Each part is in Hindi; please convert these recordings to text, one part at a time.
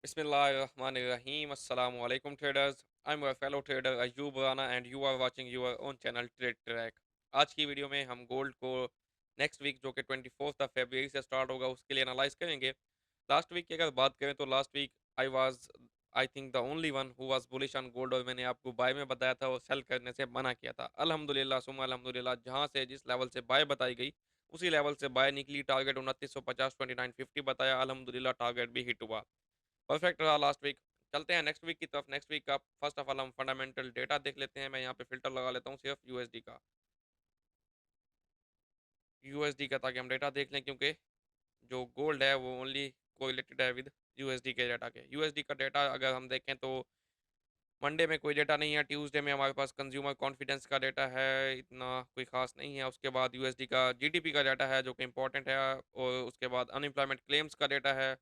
Bismillahirrahmanirrahim. Assalamu alaikum traders. I'm your fellow trader Ayub Rana and you are watching your own channel Trade Track. आज की वीडियो में हम गोल्ड को नेक्स्ट वीक जो कि 24th फरवरी से स्टार्ट होगा उसके लिए एनालाइज करेंगे। लास्ट वीक की अगर बात करें तो last week I think the only one who was bullish on gold और मैंने आपको बाय में बताया था और सेल करने से मना किया था। अल्हम्दुलिल्लाह सुम्मा अल्हम्दुलिल्लाह जहां से जिस लेवल से बाय बताई गई उसी लेवल से बाय निकली। टारगेट 2950 2950 बताया। अल्हम्दुलिल्लाह टारगेट भी हिट हुआ। परफेक्ट रहा लास्ट वीक। चलते हैं नेक्स्ट वीक की तरफ। नेक्स्ट वीक का फर्स्ट ऑफ ऑल हम फंडामेंटल डेटा देख लेते हैं। मैं यहाँ पे फिल्टर लगा लेता हूँ सिर्फ यूएसडी का ताकि हम डेटा देख लें, क्योंकि जो गोल्ड है वो ओनली कोरिलेटेड है विद यूएसडी के डेटा के। यूएसडी का डेटा अगर हम देखें तो मंडे में कोई डेटा नहीं है। ट्यूसडे में हमारे पास कंज्यूमर कॉन्फिडेंस का डेटा है, इतना कोई खास नहीं है। उसके बाद यूएसडी का जीडीपी का डेटा है जो कि इंपॉर्टेंट है, और उसके बाद अनएम्प्लॉयमेंट क्लेम्स का डेटा है।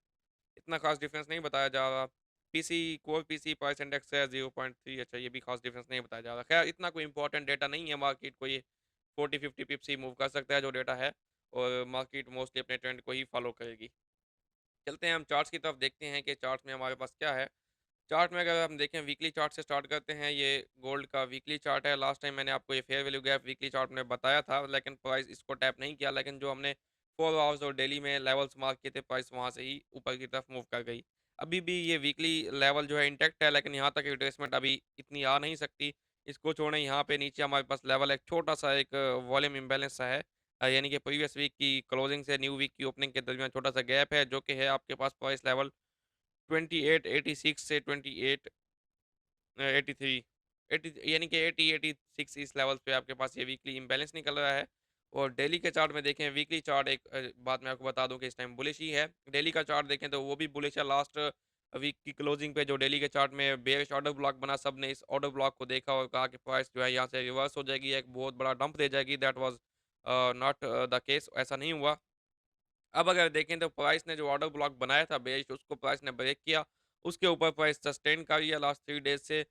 इतना खास डिफरेंस नहीं बताया जा रहा। PC core PC price index है 0.3। अच्छा, ये भी खास डिफरेंस नहीं बताया जा रहा। खैर इतना कोई इंपॉर्टेंट डेटा नहीं है। मार्केट को ये 40-50 पिप्स ही मूव कर सकता है जो डेटा है, और मार्केट मोस्टली अपने ट्रेंड को ही फॉलो करेगी। चलते हैं हम चार्ट्स की तरफ, देखते हैं कि चार्ट्स में हमारे पास क्या है। चार्ट में अगर हम देखें वीकली चार्ट से स्टार्ट करते हैं। ये गोल्ड का वीकली चार्ट है। लास्ट टाइम मैंने आपको ये fair value gap weekly chart में बताया था, लेकिन प्राइस इसको टैप नहीं किया। लेकिन जो हमने 4 आवर्स और डेली में लेवल्स मार्क किए थे, प्राइस वहां से ही ऊपर की तरफ मूव कर गई। अभी भी ये वीकली लेवल जो है इंटेक्ट है, लेकिन यहाँ तक रिट्रेसमेंट अभी इतनी आ नहीं सकती। इसको छोड़ें, यहाँ पे नीचे हमारे पास लेवल एक छोटा सा एक वॉल्यूम इम्बेलेंस सा है। यानी कि प्रीवियस वीक की क्लोजिंग से न्यू वीक की ओपनिंग के दरमियान छोटा सा गैप है, जो कि है आपके पास प्राइस लेवल 2886 से 83 80, यानी कि 80 86 इस लेवल पे आपके पास ये वीकली इम्बैलेंस निकल रहा है। और डेली के चार्ट में देखें, वीकली चार्ट एक बात मैं आपको बता दूं कि इस टाइम बुलिश ही है। डेली का चार्ट देखें तो वो भी बुलिश है। लास्ट वीक की क्लोजिंग पे जो डेली के चार्ट में बेयरिश ऑर्डर ब्लॉक बना, सब ने इस ऑर्डर ब्लॉक को देखा और कहा कि प्राइस जो है यहाँ से रिवर्स हो जाएगी, एक बहुत बड़ा डंप दे जाएगी। That was not the case, ऐसा नहीं हुआ। अब अगर देखें तो प्राइस ने जो ऑर्डर ब्लॉक बनाया था बेयरिश, उसको प्राइस ने ब्रेक किया। उसके ऊपर प्राइस सस्टेन कर लिया लास्ट 3 डेज से।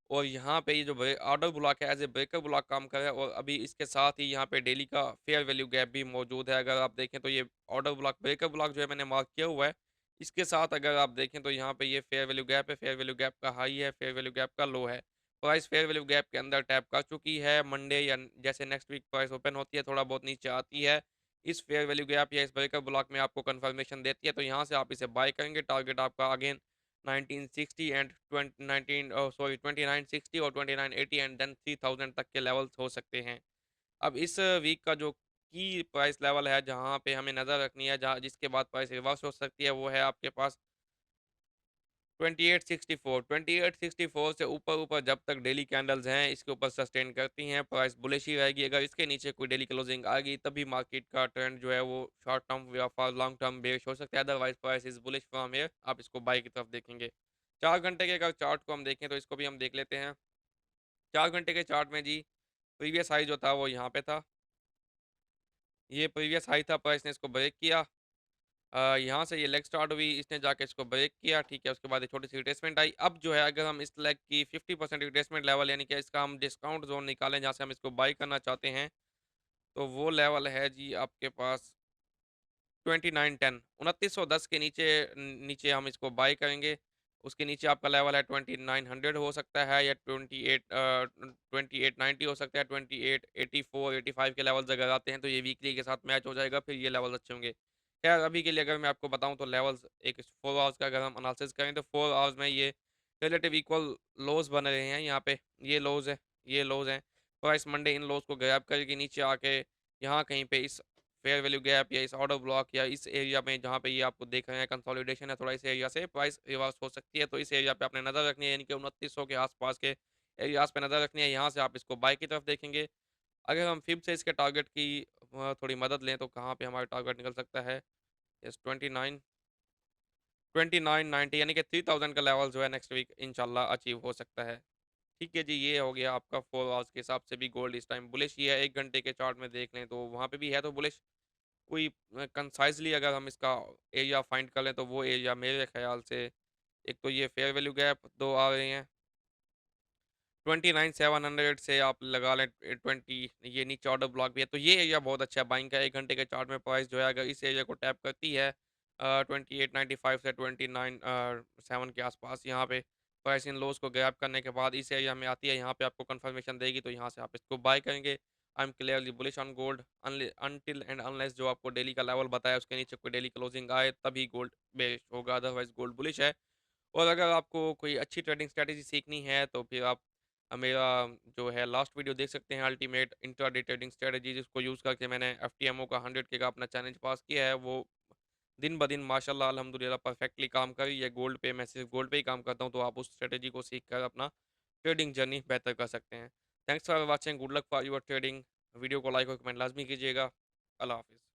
और यहाँ पे ये जो ऑर्डर ब्लॉक है एज ए ब्रेकर ब्लॉक काम कर रहा है, और अभी इसके साथ ही यहाँ पे डेली का फेयर वैल्यू गैप भी मौजूद है। अगर आप देखें तो ये ऑर्डर ब्लॉक ब्रेकर ब्लॉक जो है मैंने मार्क किया हुआ है, इसके साथ अगर आप देखें तो यहाँ पे ये फेयर वैल्यू गैप है। फेयर वैल्यू गैप का हाई है, फेयर वैल्यू गैप का लो है। प्राइस फेयर वैल्यू गैप के अंदर टैप कर चुकी है। मंडे या जैसे नेक्स्ट वीक प्राइस ओपन होती है थोड़ा बहुत नीचे आती है, इस फेयर वैल्यू गैप या इस ब्रेकर ब्लॉक में आपको कंफर्मेशन देती है, तो यहाँ से आप इसे बाय करेंगे। टारगेट आपका अगेन 1960 एंड 2960 और 2980 एंड देन 3000 तक के लेवल्स हो सकते हैं। अब इस वीक का जो की प्राइस लेवल है जहाँ पे हमें नज़र रखनी है, जहाँ जिसके बाद प्राइस रिवर्स हो सकती है, वो है आपके पास 2864। 2864 से ऊपर ऊपर जब तक डेली कैंडल्स हैं इसके ऊपर सस्टेन करती हैं, प्राइस बुलिश ही रहेगी। अगर इसके नीचे कोई डेली क्लोजिंग आ गई तभी मार्केट का ट्रेंड जो है वो शॉर्ट टर्म या फॉर लॉन्ग टर्म बेरिश हो सकता है। Otherwise price is bullish from here, आप इसको बाई की तरफ देखेंगे। 4 घंटे के अगर चार्ट को हम देखें तो इसको भी हम देख लेते हैं। 4 घंटे के चार्ट में जी प्रीवियस हाई जो था वो यहाँ पे था। ये प्रीवियस हाई था, प्राइस ने इसको ब्रेक किया। यहाँ से ये लेग स्टार्ट हुई, इसने जाके इसको ब्रेक किया, ठीक है। उसके बाद एक छोटी-सी रिट्रेसमेंट आई। अब जो है अगर हम इस लेग की 50% रिट्रेसमेंट लेवल, यानी कि इसका हम डिस्काउंट ज़ोन निकालें जहाँ से हम इसको बाय करना चाहते हैं, तो वो लेवल है जी आपके पास 2910। 2910 के नीचे नीचे हम इसको बाय करेंगे। उसके नीचे आपका लेवल है 2900 हो सकता है, या 2890 हो सकता है, 2884 85 के लेवल्स अगर आते हैं तो ये वीकली के साथ मैच हो जाएगा, फिर ये लेवल्स अच्छे होंगे। खैर अभी के लिए अगर मैं आपको बताऊँ तो लेवल्स एक 4 आवर्स का अगर हम एनालिसिस करें तो 4 आवर्स में ये रिलेटिव इक्वल लोज़ बन रहे हैं। यहाँ पे ये लोज़ है, ये लोज़ हैं। प्राइस मंडे इन लोज़ को ग्रैब करके नीचे आके यहाँ कहीं पे इस फेयर वैल्यू गैप या इस ऑर्डर ब्लॉक या इस एरिया में जहाँ पे ये आपको देख रहे हैं कंसोलिडेशन है, थोड़ा इस एरिया से प्राइस रिवर्स हो सकती है। तो इस एरिया पे आपने नज़र रखनी है, यानी कि 2900 के आसपास के एरियाज पे नज़र रखनी है। यहाँ से आप इसको बाय की तरफ देखेंगे। अगर हम फिर से इसके टारगेट की थोड़ी मदद लें तो कहाँ पे हमारा टारगेट निकल सकता है। यस 2990, यानी कि 3000 का लेवल जो है नेक्स्ट वीक इंशाल्लाह अचीव हो सकता है। ठीक है जी, ये हो गया आपका 4 आवर्स के हिसाब से भी गोल्ड इस टाइम बुलिश ही है। 1 घंटे के चार्ट में देख लें तो वहाँ पे भी है तो बुलिश। कोई कंसाइज़ली अगर हम इसका एरिया फाइंड कर लें तो वो एरिया मेरे ख़्याल से, एक तो ये फेयर वैल्यू गैप 2 आ रहे हैं। 29,700 से आप लगा लें 20, ये नीचे ऑर्डर ब्लॉक भी है, तो ये एरिया बहुत अच्छा है बाइंग का। 1 घंटे के चार्ट में प्राइस जो है अगर इस एरिया को टैप करती है, 2895 से 7 के आसपास यहाँ पे प्राइस इन लोज को ग्रैब करने के बाद इस एरिया में आती है, यहाँ पे आपको कंफर्मेशन देगी, तो यहाँ से आप इसको बाय करेंगे। I am clearly bullish on gold until and unless जो आपको डेली का लेवल बताया उसके नीचे कोई डेली क्लोजिंग आए तभी गोल्ड बेरिश होगा, अदरवाइज गोल्ड बुलिश है। और अगर आपको कोई अच्छी ट्रेडिंग स्ट्रैटेजी सीखनी है तो फिर आप मेरा जो है लास्ट वीडियो देख सकते हैं, अल्टीमेट इंट्राडे ट्रेडिंग स्ट्रैटेजी, जिसको यूज़ करके मैंने एफटीएमओ का 100K का अपना चैलेंज पास किया है। वो दिन ब दिन माशाल्लाह अल्हम्दुलिल्लाह परफेक्टली काम कर रही है। गोल्ड पे मैं सिर्फ गोल्ड पे ही काम करता हूँ, तो आप उस स्ट्रैटेजी को सीख कर अपना ट्रेडिंग जर्नी बेहतर कर सकते हैं। Thanks for watching, good luck for your trading. Video को लाइक और कमेंट लाजमी कीजिएगा। अल्लाह हाफिज़।